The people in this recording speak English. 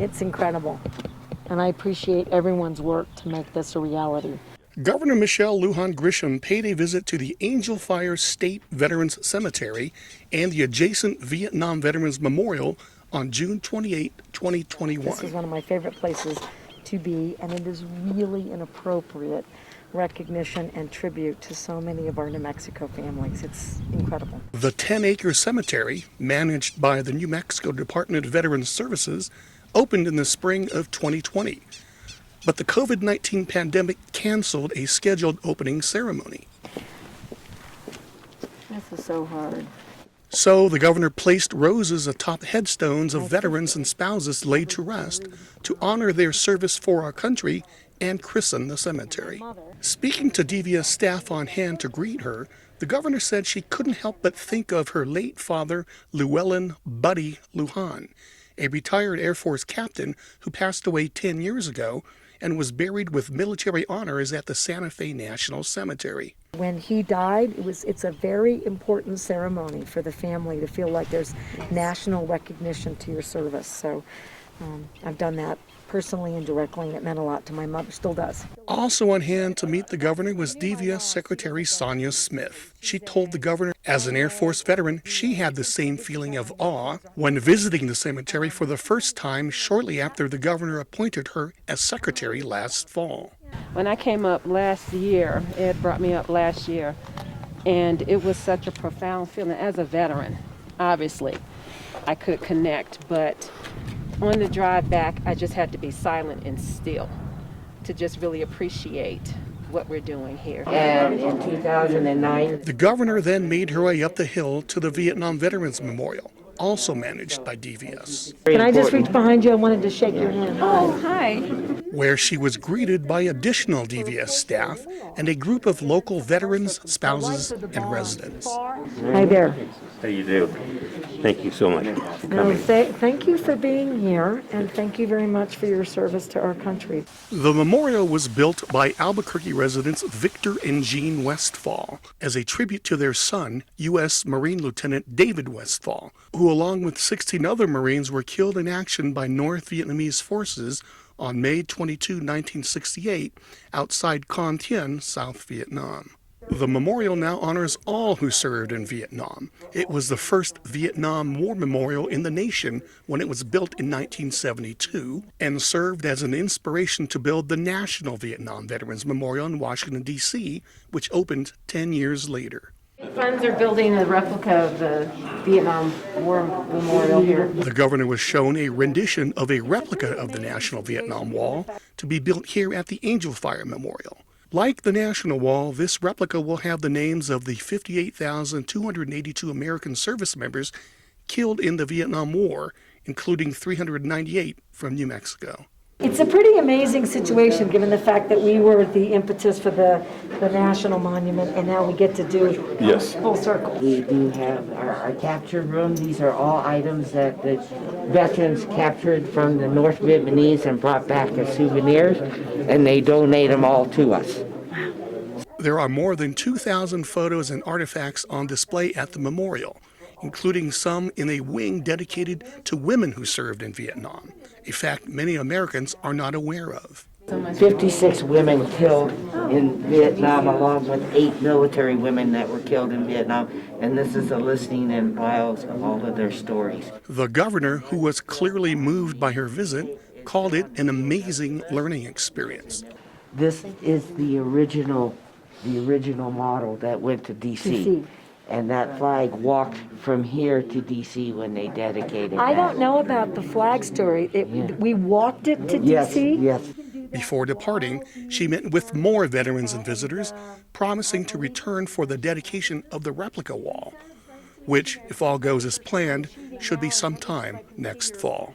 It's incredible, and I appreciate everyone's work to make this a reality. Governor Michelle Lujan Grisham paid a visit to the Angel Fire State Veterans Cemetery and the adjacent Vietnam Veterans Memorial on June 28, 2021. This is one of my favorite places to be, and it is really an appropriate recognition and tribute to so many of our New Mexico families. It's incredible. The 10-acre cemetery, managed by the New Mexico Department of Veterans Services, opened in the spring of 2020. But the COVID-19 pandemic canceled a scheduled opening ceremony. This is so hard. So the governor placed roses atop headstones of veterans and spouses laid to rest to honor their service for our country and christen the cemetery. Speaking to DVS staff on hand to greet her, the governor said she couldn't help but think of her late father, Llewellyn Buddy Lujan, a retired Air Force captain who passed away 10 years ago and was buried with military honors at the Santa Fe National Cemetery. When he died, it's a very important ceremony for the family to feel like there's national recognition to your service. So I've done that personally and directly, and it meant a lot to my mother, still does. Also on hand to meet the governor was DVS Secretary Sonia Smith. She told the governor, as an Air Force veteran, she had the same feeling of awe when visiting the cemetery for the first time shortly after the governor appointed her as secretary last fall. When I came up last year, Ed brought me up last year, and it was such a profound feeling. As a veteran, obviously, I could connect, but on the drive back, I just had to be silent and still to just really appreciate what we're doing here. And in 2009, the governor then made her way up the hill to the Vietnam Veterans Memorial, also managed by DVS. Can I just reach behind you? I wanted to shake your hand. Oh, hi. Where she was greeted by additional DVS staff and a group of local veterans, spouses, and residents. Hi there. How you do? Thank you so much for No, coming. thank you for being here, and thank you very much for your service to our country. The memorial was built by Albuquerque residents Victor and Jean Westfall as a tribute to their son, U.S. Marine Lieutenant David Westfall, who along with 16 other Marines were killed in action by North Vietnamese forces on May 22, 1968, outside Con Thien, South Vietnam. The memorial now honors all who served in Vietnam. It was the first Vietnam War memorial in the nation when it was built in 1972 and served as an inspiration to build the National Vietnam Veterans Memorial in Washington, D.C., which opened 10 years later. Friends are building a replica of the Vietnam War Memorial here. The governor was shown a rendition of a replica of the National Vietnam Wall to be built here at the Angel Fire Memorial. Like the National Wall, this replica will have the names of the 58,282 American service members killed in the Vietnam War, including 398 from New Mexico. It's a pretty amazing situation given the fact that we were the impetus for the National Monument, and now we get to do full circle. we do have our capture room. These are all items that the veterans captured from the North Vietnamese and brought back as souvenirs, and they donate them all to us. There are more than 2,000 photos and artifacts on display at the memorial, including some in a wing dedicated to women who served in Vietnam, a fact many Americans are not aware of. 56 women killed in Vietnam, along with 8 military women that were killed in Vietnam, and this is a listing and bios of all of their stories. The governor, who was clearly moved by her visit, called it an amazing learning experience. This is the original model that went to D.C. And that flag walked from here to D.C. when they dedicated I that. don't know about the flag story. We walked it to D.C.? Yes. Before departing, she met with more veterans and visitors, promising to return for the dedication of the replica wall, which, if all goes as planned, should be sometime next fall.